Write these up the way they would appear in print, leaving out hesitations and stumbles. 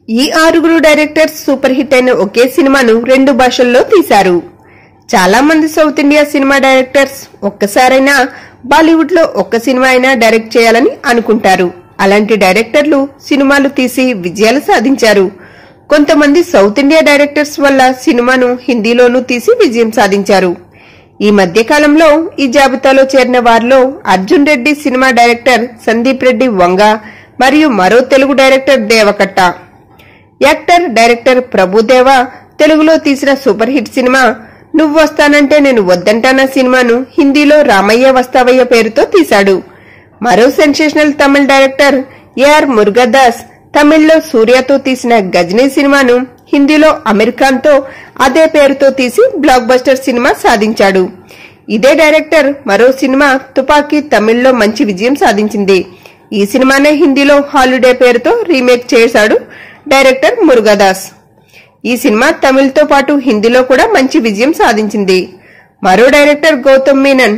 ఈ ఆరుగురు directors super hit అయిన ఒకే సినిమాను 2 భాషల్లో తీశారు. చాలా మంది సౌత్ ఇండియా సినిమా డైరెక్టర్స్ ఒక్కసారైనా బాలీవుడ్ లో ఒక్క సినిమా అయినా డైరెక్ట్ చేయాలని అనుకుంటారు. అలాంటి డైరెక్టర్లు సినిమాలు తీసి విజయాలు సాధించారు. కొంతమంది సౌత్ ఇండియా డైరెక్టర్స్ వల్ల సినిమాను హిందీలోనూ తీసి విజయం సాధించారు. ఈ మధ్య కాలంలో ఈ జాబితాలో చేరిన వారిలో అర్జున్ రెడ్డి సినిమా డైరెక్టర్ సందీప్ రెడ్డి వంగ మరియు మరో Telugu director Deva Katta. Actor director Prabhudeva తెలుగులో తీసిన సూపర్ హిట్ సినిమా నువ్వు వస్తానంటే నేను వద్దంటానా సినిమాను హిందీలో రామయ్య వస్తావయ్య పేరుతో తీశాడు. మరో సెన్సేషనల్ తమిళ డైరెక్టర్ ఏఆర్ మురుగదాస్ తమిళ్లో సూర్యతో తీసిన గజనీ సినిమాను హిందీలో అమీర్ ఖాన్ తో అదే పేరుతో తీసి బ్లాక్ బస్టర్ సినిమా సాధించాడు. ఇదే డైరెక్టర్ మరో సినిమా తుపాకీ తమిళ్లో మంచి విజయం సాధించింది. ఈ సినిమానే హిందీలో హాలిడే పేరుతో రీమేక్ చేశాడు డైరెక్టర్ మురుగదాస్. ఈ సినిమా తమిళ్తో పాటు హిందీలో కూడా మంచి విజయం సాధించింది. మరో డైరెక్టర్ గౌతమ్ మీనన్.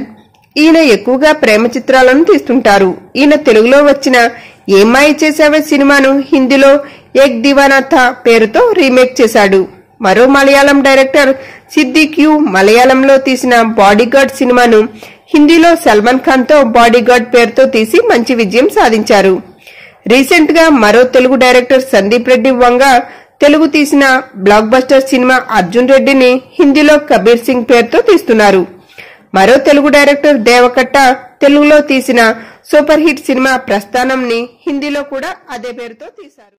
ఈయన ఎక్కువగా ప్రేమ చిత్రాలను తీస్తుంటారు. ఈయన తెలుగులో వచ్చిన ఏమాయి చేసావే సినిమాను హిందీలో ఏక్ దివానా థా పేరుతో రీమేక్ చేశాడు. మరో మలయాళం డైరెక్టర్ సిద్దిక్యూ మలయాళంలో తీసిన బాడీగార్డ్ సినిమాను హిందీలో సల్మాన్ ఖాన్ తో బాడీగార్డ్ పేరుతో తీసి మంచి విజయం సాధించారు. రీసెంట్ గా మరో తెలుగు డైరెక్టర్ సందీప్ రెడ్డి వంగ తెలుగు తీసిన బ్లాక్ బస్టర్ సినిమా అర్జున్ రెడ్డిని హిందీలో కబీర్ సింగ్ పేరుతో తీస్తున్నారు. మరో తెలుగు డైరెక్టర్ దేవకట్ట తెలుగులో తీసిన సూపర్ హిట్ సినిమా ప్రస్థానంని హిందీలో కూడా అదే పేరుతో తీశారు.